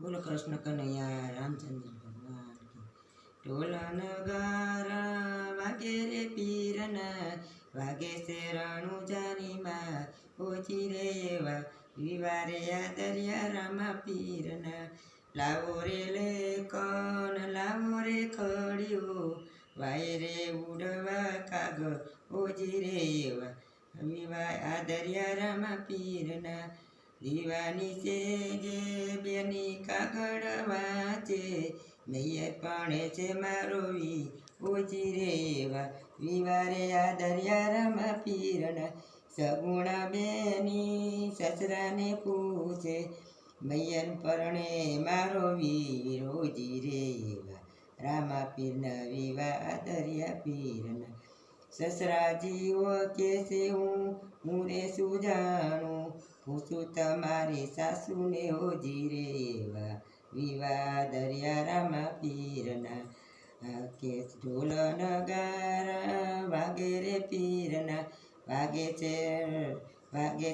બોલો કૃષ્ણ કનૈયા રામચંદ્ર ભગવાન કી ઢોલ નગારા વાગે રે પીરના વાગે છે રણુજાની ઓછી રે એવા વિવારે આદર્યા રામા પીરના લાવો રે લેકન લાવો રે ખડીઓ વાય રે ઉડવા કાગળ ઓજી રે એવા વિવાય આદર્યા રામા પીરના દીવાની છે જે બેની કાગળ વાંચે મૈયર પણ છે મારો ઓજી રે એવા વિવારે આદર્યા રામા પીરના સગુણા બેની સસરાને પૂછે મૈયર પરણે મારો વીર ઓજી રે એવા રામા પીરના વિવાહ આદર્યા પીરના સસરાજીઓ કે છે હું રે સુજાણું પૂછું તમારી સાસુને ઓજી રે એવા વિવાહ દરિયા રામા પીરના કે ઢોલ નગારા વાગે રે પીરના વાગે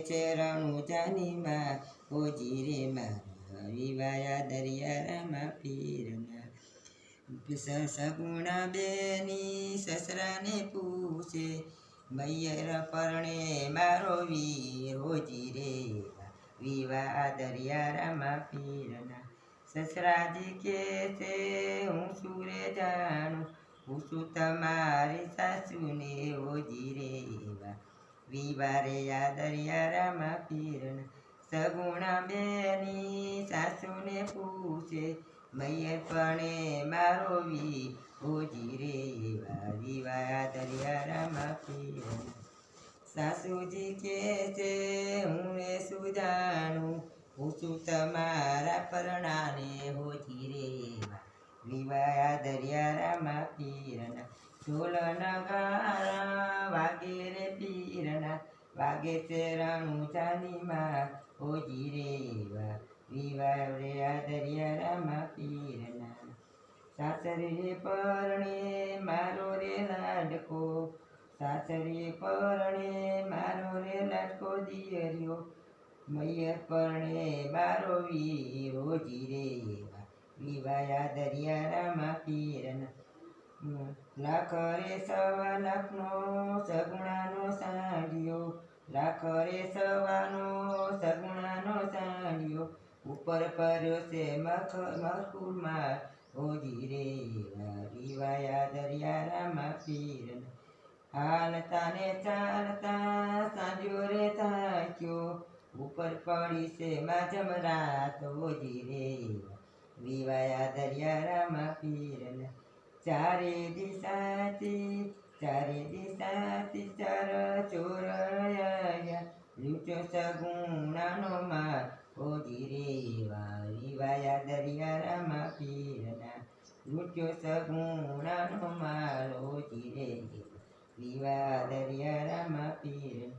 છે રણુજાની ઓજી રે મારા વિવાહ દરિયા રામા પીરના સગુણા બેની સસરાને પૂછે મૈયર પરણે મારો વીર ઓજી રે વિવાહ દરિયા રામા પીરના સસરાજી કે છે હું સુરે જાણું પૂછું તમારી સાસુને ઓજી રે વિવારે દરિયા રામા પીરના સગુણા બેની સાસુને પૂછે મૈયર પરણે મારો વીર ઓજી રે વિવાહ દરિયા રામા પીરના સાસુજી કે છે હું એ સુજાણું પૂછું તમારા પરણાને હોજી રે વિવાહ દરિયા રામા પીરના ઢોલ નગારા વાગે રે પીરના વાગે છે રણુજાની હોજી રે વિવાહ રે દરિયા રામા પીરના સાસરે પરણે મારો રે લાડકો સાસરે પરણે મારો રે લાડકો દિયર્યો મૈયર પરણે મારો વીર ઓજી રે વિવાહ દરિયા રામા પીરના લાખ રે સવા લાખનો સગુણાનો સાંડિયો લાખ રે સવાનો સગુણાનો સાંડિયો ઉપર પડ્યો છે મખુરમાં ઓજી રે વિવાહ દરિયા રામા પીરના હાલતા ને ચાલતા સાંજ્યો રે થાક્યો ઉપર પડી છે જમરાત ઓજી રે વિવાહ દરિયા રામા પીરના ચારે દિશાથી ચાર ચોર આયા લૂંટ્યો સગુણાનો માર ઓજી રે વિવાહ દરિયા રામા પીરના લૂંટ્યો સગુણાનો માર ઓજી રે વિવાહ દરિયા રામા પીરના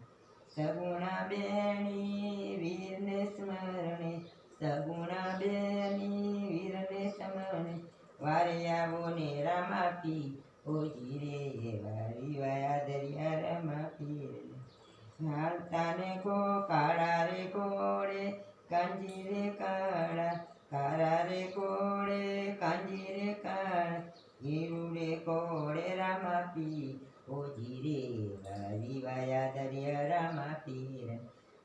સગુણા બેની વીરને સ્મરણે સગુણા બેની વીરને સ્મરણે વારે આવો ને રામા પી ઓજી રે વિવાહ દરિયા રામા પીરના હાલતા ને કાળા રે ઘોડે કાંજી રે કાળા રે ઘોડે કાંજી રે કાળા હીરુડે ઘોડે રામા પી ઓજી રે વિવાહ દરિયા રામા પીરના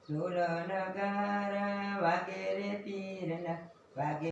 ઢોલ નગારા વાગે રે પીરના વાગે